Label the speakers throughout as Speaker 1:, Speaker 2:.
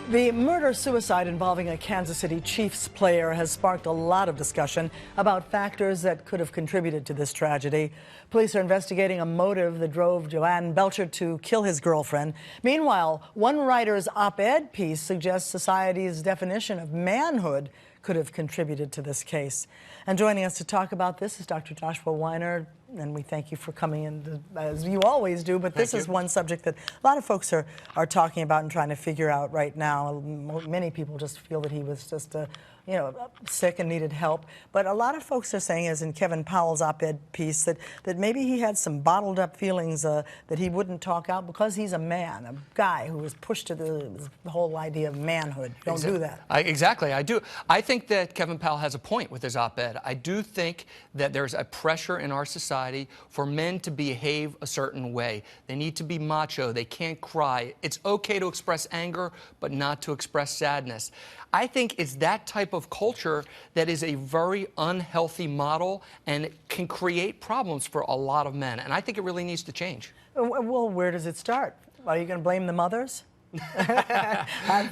Speaker 1: The murder-suicide involving a Kansas City Chiefs player has sparked a lot of discussion about factors that could have contributed to this tragedy. Police are investigating a motive that drove Joanne Belcher to kill his girlfriend. Meanwhile, one writer's op-ed piece suggests society's definition of manhood could have contributed to this case. And joining us to talk about this is Dr. Joshua Weiner, and we thank you for coming in, as you always do, but this is one subject that a lot of folks are talking about and trying to figure out right now. Many people just feel that he was just sick and needed help. But a lot of folks are saying, as in Kevin Powell's op-ed piece, that maybe he had some bottled up feelings that he wouldn't talk out because he's a man, a guy who was pushed to the whole idea of manhood. Don't do that.
Speaker 2: Exactly, I do. I think that Kevin Powell has a point with his op-ed. I do think that there's a pressure in our society for men to behave a certain way. They need to be macho. They can't cry. It's okay to express anger, but not to express sadness. I think it's that type of culture that is a very unhealthy model and can create problems for a lot of men. And I think it really needs to change.
Speaker 1: Well, where does it start? Are you going to blame the mothers?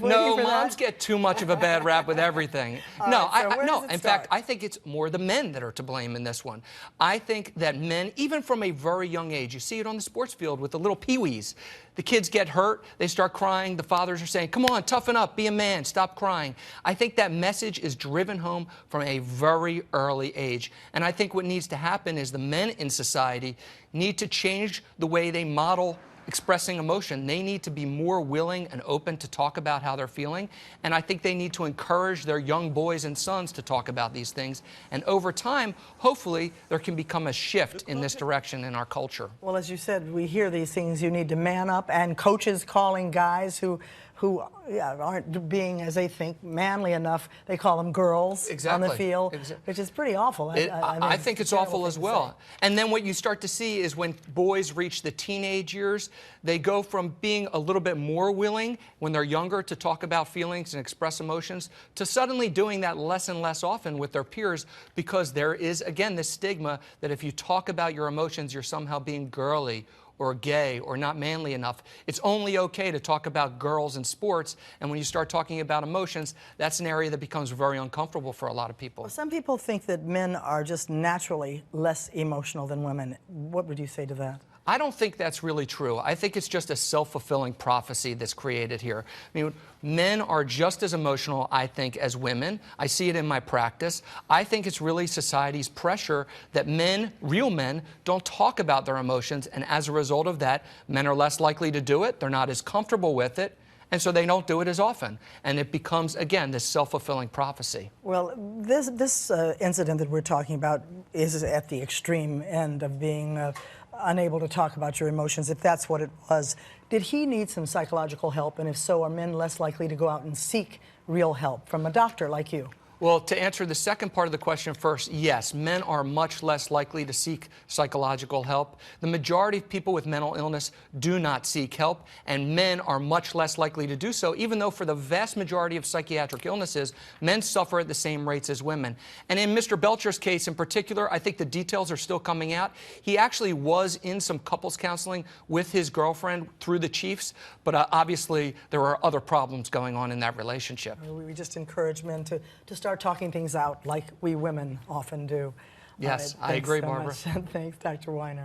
Speaker 2: No, moms get too much of a bad rap with everything. No, in fact, I think it's more the men that are to blame in this one. I think that men, even from a very young age, you see it on the sports field with the little peewees. The kids get hurt, they start crying, the fathers are saying, come on, toughen up, be a man, stop crying. I think that message is driven home from a very early age. And I think what needs to happen is the men in society need to change the way they model expressing emotion. They need to be more willing and open to talk about how they're feeling. And I think they need to encourage their young boys and sons to talk about these things. And over time, hopefully, there can become a shift in this direction in our culture.
Speaker 1: Well, as you said, we hear these things, you need to man up, and coaches calling guys who aren't being, as they think, manly enough. They call them girls on the field, which is pretty awful.
Speaker 2: I think it's awful as well. And then what you start to see is when boys reach the teenage years, they go from being a little bit more willing when they're younger to talk about feelings and express emotions to suddenly doing that less and less often with their peers, because there is, again, this stigma that if you talk about your emotions, you're somehow being girly or gay or not manly enough. It's only okay to talk about girls in sports, and when you start talking about emotions, that's an area that becomes very uncomfortable for a lot of people.
Speaker 1: Well, some people think that men are just naturally less emotional than women. What would you say to that?
Speaker 2: I don't think that's really true. I think it's just a self-fulfilling prophecy that's created here. I mean, men are just as emotional, I think, as women. I see it in my practice. I think it's really society's pressure that men, real men, don't talk about their emotions, and as a result of that, men are less likely to do it, they're not as comfortable with it, and so they don't do it as often. And it becomes, again, this self-fulfilling prophecy.
Speaker 1: Well, this incident that we're talking about is at the extreme end of being unable to talk about your emotions, if that's what it was. Did he need some psychological help? And if so, are men less likely to go out and seek real help from a doctor like you?
Speaker 2: Well, to answer the second part of the question first, yes, men are much less likely to seek psychological help. The majority of people with mental illness do not seek help, and men are much less likely to do so, even though for the vast majority of psychiatric illnesses, men suffer at the same rates as women. And in Mr. Belcher's case in particular, I think the details are still coming out. He actually was in some couples counseling with his girlfriend through the Chiefs, but obviously there were other problems going on in that relationship.
Speaker 1: We just encourage men to start talking things out like we women often do.
Speaker 2: Yes, I agree, Barbara.
Speaker 1: Thanks, Dr. Weiner.